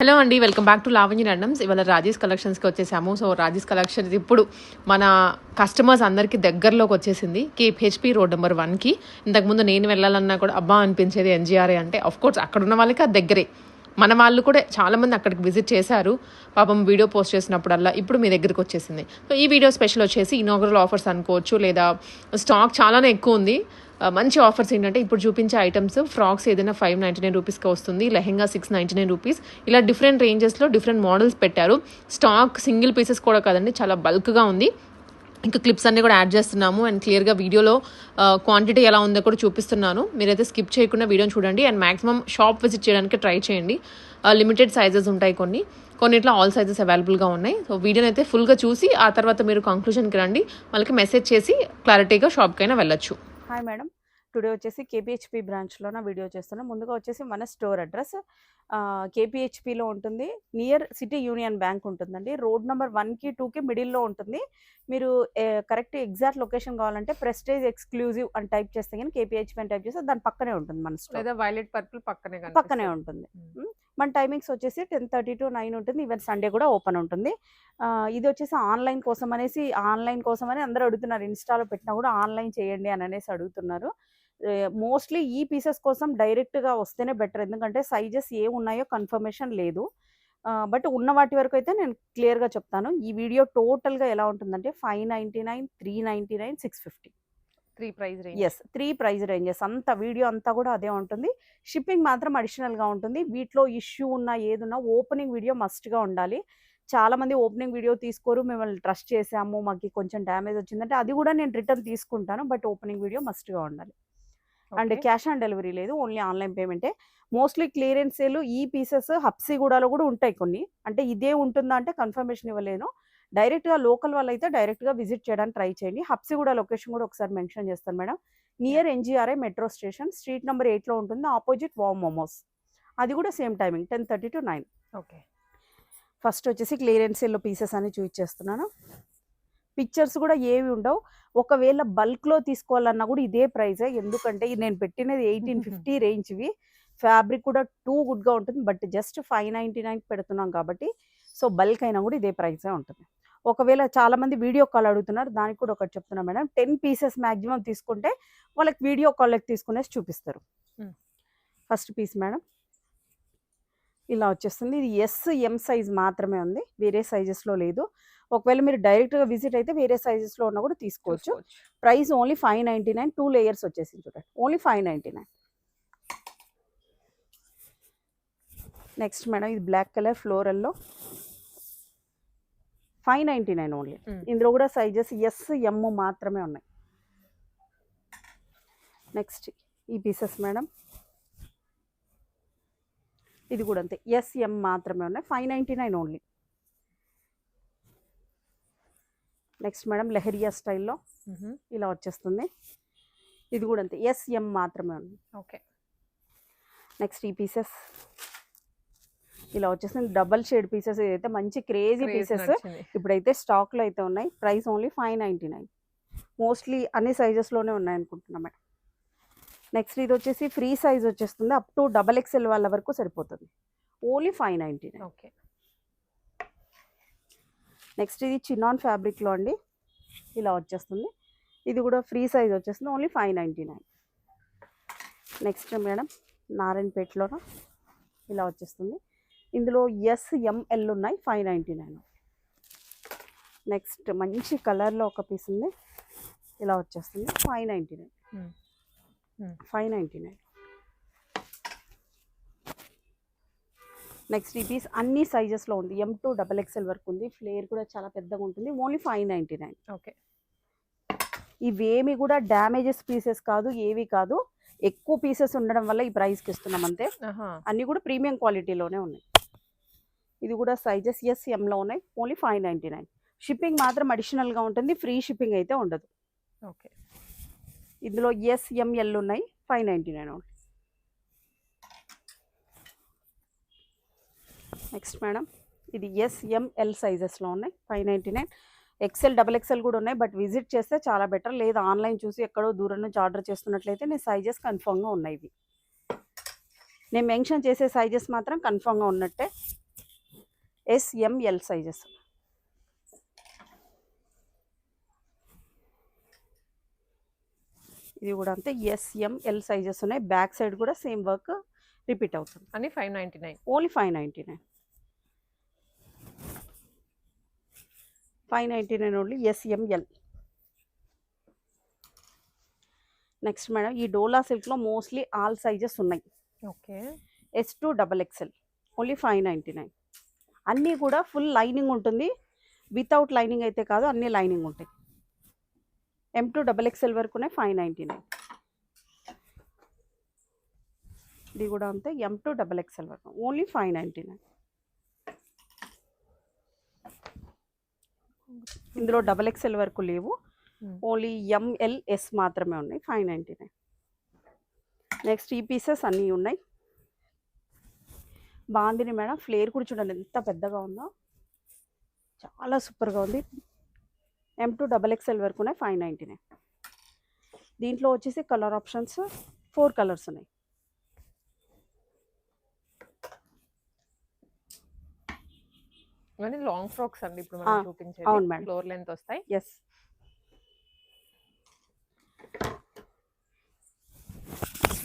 Hello అండి. Welcome back to Lavanya randoms. Rajesh రాజేష్ కలెక్షన్స్‌కి వచ్చేసాము. సో, రాజేష్ కలెక్షన్స్ ఇప్పుడు మన కస్టమర్స్ అందరికీ దగ్గరలోకి వచ్చేసింది. కేపీహెచ్‌పీ రోడ్ నంబర్ 1కి. ఇంతకుముందు నేను వెళ్ళాలన్నా కూడా అబ్బా అనిపించేది ఎన్‌జీఆర్ఏ అంటే. ఆఫ్‌కోర్స్ అక్కడున్న వాళ్ళకి అది దగ్గరే. మన వాళ్ళు కూడా చాలామంది అక్కడికి విజిట్ చేశారు. పాపం వీడియో పోస్ట్ చేసినప్పుడల్లా ఇప్పుడు మీ దగ్గరికి వచ్చేసింది. సో, ఈ వీడియో స్పెషల్ వచ్చేసి ఇనాగరల్ ఆఫర్స్ అనుకోవచ్చు, లేదా స్టాక్ చాలానే ఎక్కువ ఉంది. మంచి ఆఫర్స్ ఏంటంటే ఇప్పుడు చూపించే ఐటమ్స్ ఫ్రాక్స్ ఏదైనా 599 రూపీస్కి వస్తుంది, లెహెంగా 699 రూపీస్, ఇలా డిఫరెంట్ రేంజెస్లో డిఫరెంట్ మోడల్స్ పెట్టారు. స్టాక్ సింగిల్ పీసెస్ కూడా కాదండి, చాలా బల్క్గా ఉంది. ఇంకా క్లిప్స్ అన్నీ కూడా యాడ్ చేస్తున్నాము అండ్ క్లియర్గా వీడియోలో క్వాంటిటీ ఎలా ఉందో కూడా చూపిస్తున్నాను. మీరైతే స్కిప్ చేయకుండా వీడియోని చూడండి అండ్ మాక్సిమం షాప్ విజిట్ చేయడానికి ట్రై చేయండి. లిమిటెడ్ సైజెస్ ఉంటాయి, కొన్నిట్లో ఆల్ సైజెస్ అవైలబుల్గా ఉన్నాయి. సో వీడియోని అయితే ఫుల్గా చూసి ఆ తర్వాత మీరు కంక్లూజన్కి రండి. వాళ్ళకి మెసేజ్ చేసి క్లారిటీగా షాప్కైనా వెళ్ళొచ్చు. హాయ్ మేడం, టుడే వచ్చేసి కేపీహెచ్పీ బ్రాంచ్లో నా వీడియో చేస్తున్నాం. ముందుగా వచ్చేసి మన స్టోర్ అడ్రస్ కేపీహెచ్పీలో ఉంటుంది, నియర్ సిటీ యూనియన్ బ్యాంక్ ఉంటుందండి. రోడ్ నెంబర్ 1కి 2కి మిడిల్లో ఉంటుంది. మీరు కరెక్ట్ ఎగ్జాక్ట్ లొకేషన్ కావాలంటే ప్రెస్టేజ్ ఎక్స్క్లూజివ్ అని టైప్ చేస్తే కానీ కేపీహెచ్పీ అని టైప్ చేస్తే దాని పక్కనే ఉంటుంది మన స్టోర్, లేదా వైలెట్ పర్పుల్ పక్కనే ఉంటుంది. మన టైమింగ్స్ వచ్చేసి 10:30 to 9 ఉంటుంది. ఈవెన్ సండే కూడా ఓపెన్ ఉంటుంది. ఇది వచ్చేసి ఆన్లైన్ కోసం అని అందరూ అడుగుతున్నారు. ఇన్స్టాలో పెట్టినా కూడా ఆన్లైన్ చేయండి అని అనేసి అడుగుతున్నారు. మోస్ట్లీ ఈ పీసెస్ కోసం డైరెక్ట్గా వస్తేనే బెటర్, ఎందుకంటే సైజెస్ ఏ ఉన్నాయో కన్ఫర్మేషన్ లేదు. బట్ ఉన్న వాటి వరకు అయితే నేను క్లియర్గా చెప్తాను. ఈ వీడియో టోటల్గా ఎలా ఉంటుందంటే 599, 399, 650, 3 price range. Yes 3 price ranges. అంతా వీడియో అంతా కూడా అదే ఉంటుంది. షిప్పింగ్ మాత్రం అడిషనల్గా ఉంటుంది. వీటిలో ఇష్యూ ఉన్నా ఏదున్నా ఓపెనింగ్ వీడియో మస్ట్గా ఉండాలి. చాలామంది ఓపెనింగ్ వీడియో తీసుకోరు, మిమ్మల్ని ట్రస్ట్ చేసాము, మాకు కొంచెం డ్యామేజ్ వచ్చిందంటే అది కూడా నేను రిటర్న్ తీసుకుంటాను, బట్ ఓపెనింగ్ వీడియో మస్ట్గా ఉండాలి. అండ్ క్యాష్ ఆన్ డెలివరీ లేదు, ఓన్లీ ఆన్లైన్ పేమెంటే. మోస్ట్లీ క్లియరెన్స్ సేల్ ఈ పీసెస్ హబ్సిగూడలో కూడా ఉంటాయి కొన్ని. అంటే ఇదే ఉంటుందా అంటే కన్ఫర్మేషన్ ఇవ్వలేను. డైరెక్ట్గా లోకల్ వాళ్ళు అయితే డైరెక్ట్గా విజిట్ చేయడానికి ట్రై చేయండి. హబ్సిగూడ లొకేషన్ కూడా ఒకసారి మెన్షన్ చేస్తాను madam. Near NGRI metro station, street number 8లో ఉంటుంది, ఆపోజిట్ వావ్ మోమోస్. అది కూడా same timing 10:30 to 9. Okay. First వచ్చేసి క్లియరెన్స్ సేల్లో పీసెస్ అని చూపించేస్తున్నాను. పిక్చర్స్ కూడా ఏవి ఉండవు. ఒకవేళ బల్క్లో తీసుకోవాలన్నా కూడా ఇదే ప్రైజే, ఎందుకంటే ఇది నేను పెట్టినది 1850 రేంజ్వి. ఫ్యాబ్రిక్ కూడా టూ గుడ్గా ఉంటుంది, బట్ జస్ట్ 599 పెడుతున్నాం కాబట్టి సో బల్క్ అయినా కూడా ఇదే ప్రైజే ఉంటుంది. ఒకవేళ చాలామంది వీడియో కాల్ అడుగుతున్నారు, దానికి కూడా ఒకటి చెప్తున్నా మేడం. 10 పీసెస్ మ్యాక్సిమం తీసుకుంటే వాళ్ళకి వీడియో కాల్కి తీసుకునేసి చూపిస్తారు. ఫస్ట్ పీస్ మేడం ఇలా వచ్చేస్తుంది. ఇది ఎం సైజ్ మాత్రమే ఉంది, వేరే సైజెస్లో లేదు. ఒకవేళ మీరు డైరెక్ట్గా విజిట్ అయితే వేరే సైజెస్లో ఉన్నా కూడా తీసుకోవచ్చు. ప్రైస్ ఓన్లీ 599, 2 లేయర్స్ వచ్చేసింది చూడండి, ఓన్లీ 599. నెక్స్ట్ మేడం ఇది బ్లాక్ కలర్ ఫ్లోరల్లో 599 ఓన్లీ. ఇందులో కూడా సైజెస్ ఎం మాత్రమే ఉన్నాయి. నెక్స్ట్ ఈ పీసెస్ మేడం, ఇది కూడా అంతే, ఎం మాత్రమే ఉన్నాయి, 599 ఓన్లీ. నెక్స్ట్ మేడం లెహరియా స్టైల్లో ఇలా వచ్చేస్తుంది. ఇది కూడా అంతే, ఎం మాత్రమే ఉంది. ఓకే. నెక్స్ట్ ఈ పీసెస్ ఇలా వచ్చేస్తుంది, డబల్ షేడ్ పీసెస్. ఇదైతే మంచి క్రేజీ పీసెస్, ఇప్పుడైతే స్టాక్లో అయితే ఉన్నాయి. Price only 599. మోస్ట్లీ అన్ని సైజెస్లోనే ఉన్నాయి అనుకుంటున్నా మేడం. నెక్స్ట్ ఇది వచ్చేసి ఫ్రీ సైజ్ వచ్చేస్తుంది, అప్ టు XXL వాళ్ళ వరకు సరిపోతుంది, ఓన్లీ 599. ఓకే. నెక్స్ట్ ఇది చినాన్ ఫ్యాబ్రిక్లో అండి, ఇలా వచ్చేస్తుంది. ఇది కూడా ఫ్రీ సైజ్ వచ్చేస్తుంది, ఓన్లీ 599. నెక్స్ట్ మేడం నారాయణపేటలో ఇలా వచ్చేస్తుంది. ఇందులో ML ఉన్నాయి, 599. నెక్స్ట్ మంచి కలర్లో ఒక పీస్ ఉంది, ఇలా వచ్చేస్తుంది, 599. 599. నెక్స్ట్ ఈ పీస్ అన్ని సైజెస్లో ఉంది, M to XXL వరకు ఉంది. ఫ్లేర్ కూడా చాలా పెద్దగా ఉంటుంది, ఓన్లీ 599. ఓకే. ఇవేమి కూడా డ్యామేజెస్ పీసెస్ కాదు, ఏవి కాదు, ఎక్కువ పీసెస్ ఉండడం వల్ల ఈ ప్రైస్కి ఇస్తున్నాం అంతే. అన్నీ కూడా ప్రీమియం క్వాలిటీలోనే ఉన్నాయి. ఇది కూడా సైజెస్ ఎంలో ఉన్నాయి, ఓన్లీ 599. షిప్పింగ్ మాత్రం అడిషనల్గా ఉంటుంది, ఫ్రీ షిప్పింగ్ అయితే ఉండదు. ఓకే. ఇందులో ML ఉన్నాయి, 599 ఓన్లీ. నెక్స్ట్ మేడం ఇది ML సైజెస్లో ఉన్నాయి, 599. XXL కూడా ఉన్నాయి, బట్ విజిట్ చేస్తే చాలా బెటర్. లేదా ఆన్లైన్ చూసి ఎక్కడో దూరం నుంచి ఆర్డర్ చేస్తున్నట్లయితే నేను సైజెస్ కన్ఫర్మ్గా ఉన్నాయి. ఇవి నేను మెన్షన్ చేసే సైజెస్ మాత్రం కన్ఫర్మ్గా ఉన్నట్టే. SML sizes. ఇది కూడా అంతే ఎస్ఎంఎల్ సైజెస్ ఉన్నాయి. బ్యాక్ సైడ్ కూడా సేమ్ వర్క్ రిపీట్ అవుతుంది. అని 599. Only 599. 599 only SML. Next madam ఈ డోలా సిల్క్లో మోస్ట్లీ ఆల్ సైజెస్ ఉన్నాయి. ఓకే. S2 XXL only 599. అన్నీ కూడా ఫుల్ లైనింగ్ ఉంటుంది. వితౌట్ లైనింగ్ అయితే కాదు, అన్నీ లైనింగ్ ఉంటాయి. M2 XXL వరకునే 599. ఇది కూడా అంతే M2 XXL వరకు ఓన్లీ 599. ఇందులో XXL వరకు లేవు, ఓన్లీ MLS మాత్రమే ఉన్నాయి. 599. నెక్స్ట్ ఈ పీసెస్ అన్నీ ఉన్నాయి. బాగుంది మేడం. ఫ్లేర్ కూడా చూడండి ఎంత పెద్దగా ఉందో, చాలా సూపర్గా ఉంది. M2 XXL వరకు ఉన్నాయి. 599. దీంట్లో వచ్చేసి కలర్ ఆప్షన్స్ 4 కలర్స్ ఉన్నాయి. ఇవన్నీ లాంగ్ ఫ్రాక్స్ అండి ఇప్పుడు మనం చూపించేది. అవును మేడం. ఫ్లోర్ లెంత్ వస్తాయి. ఎస్.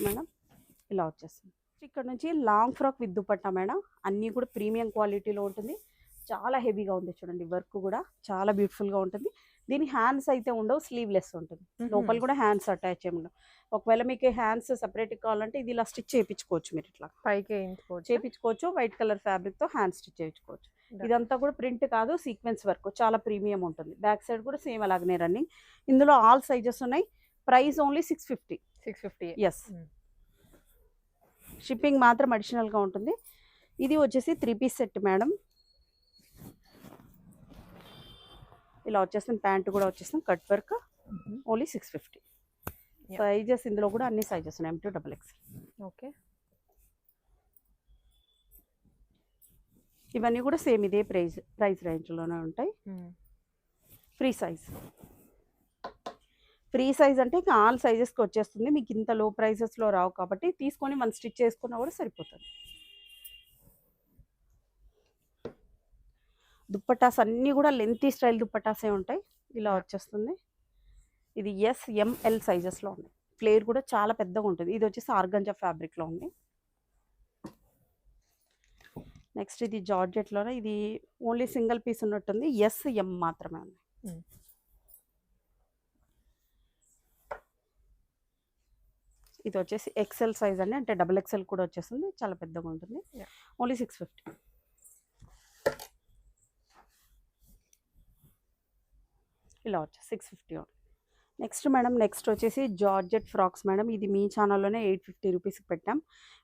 మేడం ఇలా వచ్చేస్తుంది. ఇక్కడ నుంచి long frock with dupatta madam. అన్నీ కూడా ప్రీమియం క్వాలిటీలో ఉంటుంది. చాలా హెవీగా ఉంది చూడండి. వర్క్ కూడా చాలా బ్యూటిఫుల్గా ఉంటుంది. దీని హ్యాండ్స్ అయితే ఉండవు, స్లీవ్లెస్ ఉంటుంది. లోపల కూడా హ్యాండ్స్ అటాచ్ చేయడం ఉండవు. ఒకవేళ మీకు హ్యాండ్స్ సపరేట్ కావాలంటే ఇది ఇలా స్టిచ్ చేయించుకోవచ్చు. మీరు ఇట్లా పైకి చేయించుకోవచ్చు. వైట్ కలర్ ఫ్యాబ్రిక్తో హ్యాండ్ స్టిచ్ చేయించుకోవచ్చు. ఇదంతా కూడా ప్రింట్ కాదు, సీక్వెన్స్ వర్క్, చాలా ప్రీమియం ఉంటుంది. బ్యాక్ సైడ్ కూడా సేమ్ అలాగనే రన్నింగ్. ఇందులో ఆల్ సైజెస్ ఉన్నాయి. Price only 650. 650. ఎస్. షిప్పింగ్ మాత్రం అడిషనల్గా ఉంటుంది. ఇది వచ్చేసి 3 పీస్ సెట్ మేడం. ఇలా వచ్చేస్తుంది. ప్యాంట్ కూడా వచ్చేస్తుంది కట్ వర్క్, ఓన్లీ 650. సైజెస్ ఇందులో కూడా అన్ని సైజెస్ ఉన్నాయి. M2 XXL. ఓకే. ఇవన్నీ కూడా సేమ్ ఇదే ప్రైస్ రేంజ్లోనే ఉంటాయి. Free size. ఫ్రీ సైజ్ అంటే ఇంకా ఆల్ సైజెస్కి వచ్చేస్తుంది. మీకు ఇంత లో ప్రైసెస్లో రావు కాబట్టి తీసుకొని మనం స్టిచ్ చేసుకున్నా కూడా సరిపోతుంది. దుప్పటాస్ అన్నీ కూడా లెంతీ స్టైల్ దుప్పటాసే ఉంటాయి. ఇలా వచ్చేస్తుంది. ఇది SML సైజెస్లో ఉంది. ఫ్లేర్ కూడా చాలా పెద్దగా ఉంటుంది. ఇది వచ్చేసి ఆర్గంజా ఫ్యాబ్రిక్లో ఉంది. నెక్స్ట్ ఇది జార్జెట్లోనే. ఇది ఓన్లీ సింగిల్ పీస్ ఉన్నట్టుంది. SM మాత్రమే ఉంది. ఇది వచ్చేసి XL సైజ్ అండి, అంటే XXL కూడా వచ్చేస్తుంది. చాలా పెద్దగా ఉంటుంది. ఓన్లీ 650. ఇలా వచ్చేసి 650. నెక్స్ట్ మేడం, నెక్స్ట్ వచ్చేసి జార్జెట్ ఫ్రాక్స్ మేడం. ఇది మీ ఛానల్లోనే 850 రూపీస్కి పెట్టాం.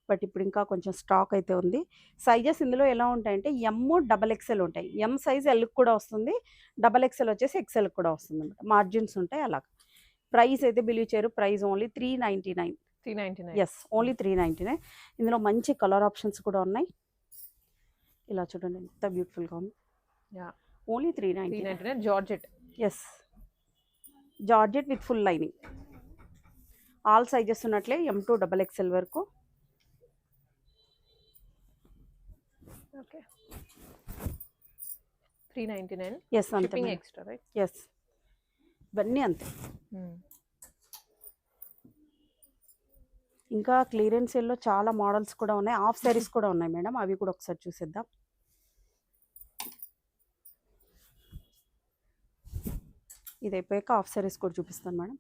బట్ ఇప్పుడు ఇంకా కొంచెం స్టాక్ అయితే ఉంది. సైజెస్ ఇందులో ఎలా ఉంటాయంటే M XXL ఉంటాయి. M సైజ్ Lకి కూడా వస్తుంది. XXL వచ్చేసి XLకి కూడా వస్తుంది అనమాట. మార్జిన్స్ ఉంటాయి అలాగా. ప్రైస్ అయితే బిలీవ్ చేయరు. Price only 399. 399. Yes, only 399. ఇందులో మంచి కలర్ ఆప్షన్స్ కూడా ఉన్నాయి. ఇలా చూడండి ఎంత బ్యూటిఫుల్గా ఉంది. Only 399. Georgette. Yes, georgette with full lining. All sizes ఉన్నట్లే M2 XXL వరకు. ఓకే. 399. ఎస్, అంతే ఎక్స్ట్రా, రైట్? ఎస్, ఇవన్నీ అంతే. ఇంకా క్లియరెన్స్ సేల్లో చాలా మోడల్స్ కూడా ఉన్నాయి. హాఫ్ సారీస్ కూడా ఉన్నాయి మేడం. అవి కూడా ఒకసారి చూసేద్దాం. ఇది అయిపోయాక హాఫ్ సారీస్ కూడా చూపిస్తాను మేడం.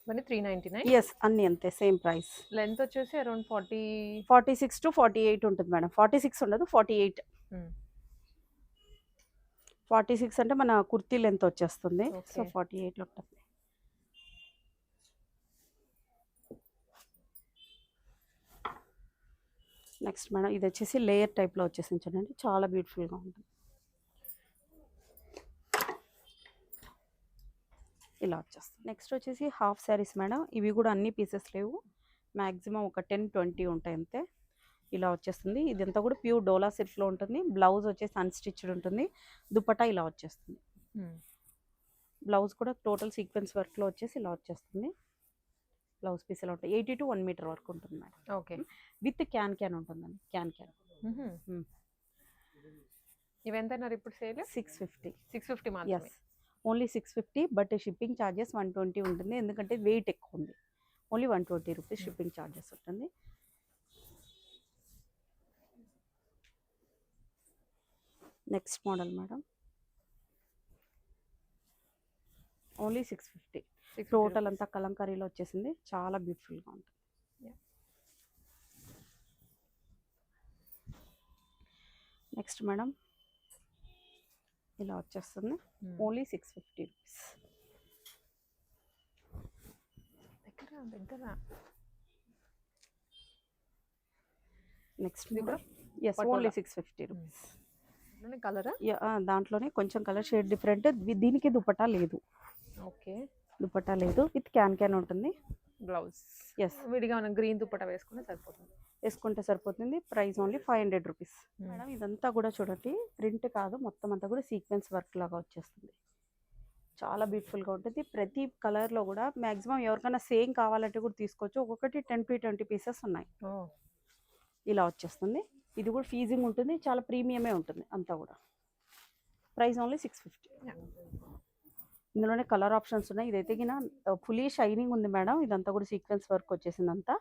మరి 399. ఎస్, అన్నీ అంతే సేమ్ ప్రైస్. లెంత్ వచ్చేసి అరౌండ్ 46 to 48 ఉంటుంది మేడం. 46 ఉండదు, 48. 46 అంటే మన కుర్తీ లెంత్ వచ్చేస్తుంది. సో 48 ఉంటుంది. నెక్స్ట్ మేడం, ఇది వచ్చేసి లేయర్ టైప్లో వచ్చేసింది చూడండి. చాలా బ్యూటిఫుల్గా ఉంటుంది. ఇలా వచ్చేస్తుంది. నెక్స్ట్ వచ్చేసి హాఫ్ శారీస్ మేడం. ఇవి కూడా అన్ని పీసెస్ లేవు, మ్యాక్సిమం ఒక 10-20 ఉంటాయి అంతే. ఇలా వచ్చేస్తుంది. ఇదంతా కూడా ప్యూర్ డోలా సిల్క్లో ఉంటుంది. బ్లౌజ్ వచ్చేసి అన్స్టిచ్డ్ ఉంటుంది. దుపట్టా ఇలా వచ్చేస్తుంది. బ్లౌజ్ కూడా టోటల్ సీక్వెన్స్ వర్క్లో వచ్చేసి ఇలా వచ్చేస్తుంది. బ్లౌజ్ పీస్ ఇలా ఉంటాయి. 80 to 1 మీటర్ వరకు ఉంటుంది మేడం. ఓకే. విత్ క్యాన్ ఉంటుందండి. క్యాన్ ఇవెంతన్నారు ఇప్పుడు సేల్? 650. 650 మాత్రమే. Yes, only 650. But shipping charges 120 ఉంటుంది, ఎందుకంటే వెయిట్ ఎక్కువ ఉంది. ఓన్లీ 120 రూపీస్ షిప్పింగ్ ఛార్జెస్ ఉంటుంది. Next model madam, only 650. Total అంతా కలంకారీలో వచ్చేసింది, చాలా బ్యూటిఫుల్గా ఉంటుంది. నెక్స్ట్ మేడం ఇలా వచ్చేస్తుంది, ఓన్లీ 650 రూపీస్. దగ్గర నెక్స్ట్ కూడా ఎస్, ఓన్లీ 650 రూపీస్. కలరా? దాంట్లోనే కొంచెం కలర్ షేడ్ డిఫరెంట్. దీనికి దుపట్టా లేదు. ఓకే, దుపట్టా లేదు, విత్ క్యాన్ ఉంటుంది. బ్లౌజ్ ఎస్, విడిగా మనం గ్రీన్ దుపట్టా వేసుకుంటే సరిపోతుంది. Price only 500 rupees. మేడం ఇదంతా కూడా చూడండి, ప్రింట్ కాదు, మొత్తం అంతా కూడా సీక్వెన్స్ వర్క్ లాగా వచ్చేస్తుంది. చాలా బ్యూటిఫుల్గా ఉంటుంది. ప్రతి కలర్లో కూడా మ్యాక్సిమం ఎవరికైనా సేమ్ కావాలంటే కూడా తీసుకోవచ్చు. ఒక్కొక్కటి 10 to 20 పీసెస్ ఉన్నాయి. ఇలా వచ్చేస్తుంది. ఇది కూడా ఫీజింగ్ ఉంటుంది, చాలా ప్రీమియమే ఉంటుంది అంతా కూడా. Price only 650. ఇందులోనే కలర్ ఆప్షన్స్ ఉన్నాయి. ఇదైతే గిన ఫుల్లీ షైనింగ్ ఉంది మేడం. ఇదంతా కూడా సీక్వెన్స్ వర్క్ వచ్చేసింది, అంతా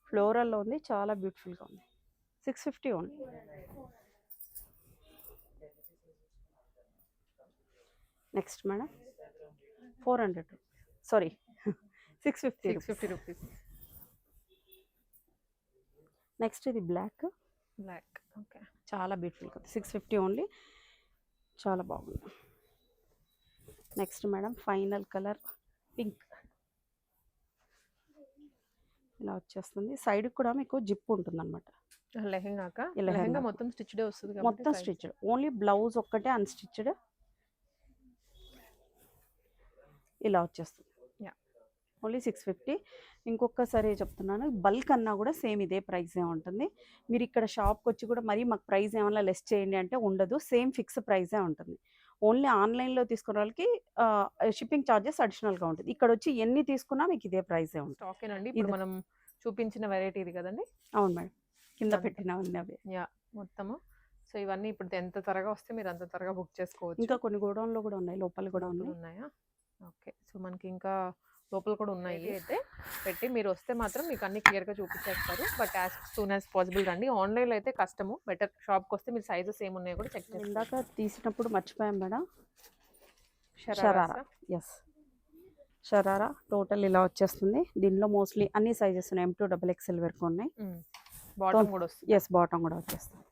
ఫ్లోరల్లో ఉంది, చాలా బ్యూటిఫుల్గా ఉంది. 650 only. Next madam 400 rupees, sorry 650 rupees. Next ఇది బ్లాక్. ఓకే, చాలా బ్యూటిఫుల్గా ఉంది. 650 ఓన్లీ, చాలా బాగుంది. Next madam final colour pink. ఇలా వచ్చేస్తుంది. సైడ్ కూడా మీకు జిప్ ఉంటుంది అనమాట. లెహంగా మొత్తం స్టిచ్డ్ వస్తుంది, మొత్తం స్టిచ్డ్. ఓన్లీ బ్లౌజ్ ఒక్కటే అన్స్టిచ్డ్. ఇలా వచ్చేస్తుంది, ఓన్లీ 650. ఇంకొకసారి చెప్తున్నాను, బల్క్ అన్నా కూడా సేమ్ ఇదే ప్రైజే ఉంటుంది. మీరు ఇక్కడ షాప్కి వచ్చి కూడా మరీ మాకు ప్రైస్ ఏమన్నా లెస్ చేయండి అంటే ఉండదు, సేమ్ ఫిక్స్ ప్రైజే ఉంటుంది. ఓన్లీ ఆన్లైన్లో తీసుకున్న వాళ్ళకి షిప్పింగ్ ఛార్జెస్ అడిషనల్గా ఉంటుంది. ఇక్కడ వచ్చి ఎన్ని తీసుకున్నా మీకు ఇదే ప్రైజే ఉంటుంది. ఓకేనండి, ఇప్పుడు మనం చూపించిన వెరైటీ ఇది కదండి? అవును మేడం, కింద పెట్టిన ఉంది అవి మొత్తము. సో ఇవన్నీ ఇప్పుడు ఎంత త్వరగా వస్తే మీరు అంత త్వరగా బుక్ చేసుకోవచ్చు. ఇంకా కొన్ని గోడౌన్లో కూడా ఉన్నాయి, లోపల కూడా ఉన్నాయా? ఓకే, సో మనకి ఇంకా లోపల కూడా ఉన్నాయి. అయితే పెట్టి మీరు వస్తే మాత్రం మీకు అన్ని క్లియర్గా చూపించేస్తారు. But as soon as possible రండి. ఆన్లైన్లో అయితే కష్టము, బెటర్ షాప్కి వస్తే మీరు సైజెస్ ఏమున్నాయో కూడా చెక్ చేస్తారు. ఇందాక తీసినప్పుడు మర్చిపోయాం madam, sharara. Yes, sharara total ఇలా వచ్చేస్తుంది. దీనిలో మోస్ట్లీ అన్ని సైజెస్ ఉన్నాయి, M2 XXL వరకు ఉన్నాయి. బాటమ్ కూడా వస్తుంది. ఎస్, బాటమ్ కూడా వచ్చేస్తుంది.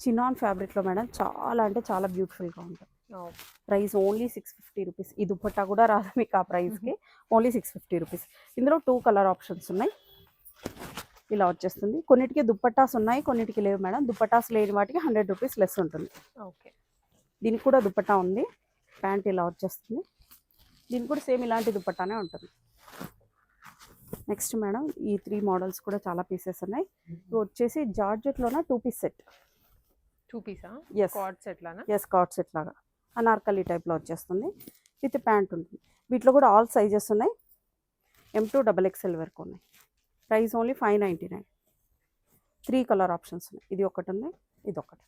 చినాన్ ఫ్యాబ్రిక్లో మేడం చాలా అంటే చాలా బ్యూటిఫుల్గా ఉంటుంది. Price only 650 rupees. ఈ దుపట్టా కూడా రాదు మీకు ఆ ప్రైస్కి, ఓన్లీ 650 రూపీస్. ఇందులో 2 కలర్ ఆప్షన్స్ ఉన్నాయి. ఇలా వచ్చేస్తుంది. కొన్నిటికి దుపట్టాస్ ఉన్నాయి, కొన్నిటికి లేవు మేడం. దుపట్టాస్ లేని వాటికి 100 రూపీస్ లెస్ ఉంటుంది. ఓకే, దీనికి కూడా దుపట్టా ఉంది. ప్యాంట్ ఇలా వచ్చేస్తుంది. దీనికి కూడా సేమ్ ఇలాంటి దుపట్టానే ఉంటుంది. నెక్స్ట్ మేడం ఈ 3 మోడల్స్ కూడా చాలా పీసెస్ ఉన్నాయి. ఇవి వచ్చేసి జార్జెట్లోన 2 పీస్ సెట్. 2 పీసా? ఎస్, కార్డ్ సెట్ లాగా. ఎస్, కార్డ్ సెట్ లాగా అనార్కలి టైప్లో వచ్చేస్తుంది. విత్ ప్యాంట్ ఉంటుంది. వీటిలో కూడా ఆల్ సైజెస్ ఉన్నాయి, M2 XXL వరకు ఉన్నాయి. Price only 599. 3 కలర్ ఆప్షన్స్ ఉన్నాయి. ఇది ఒకటి ఉంది, ఇది ఒకటి.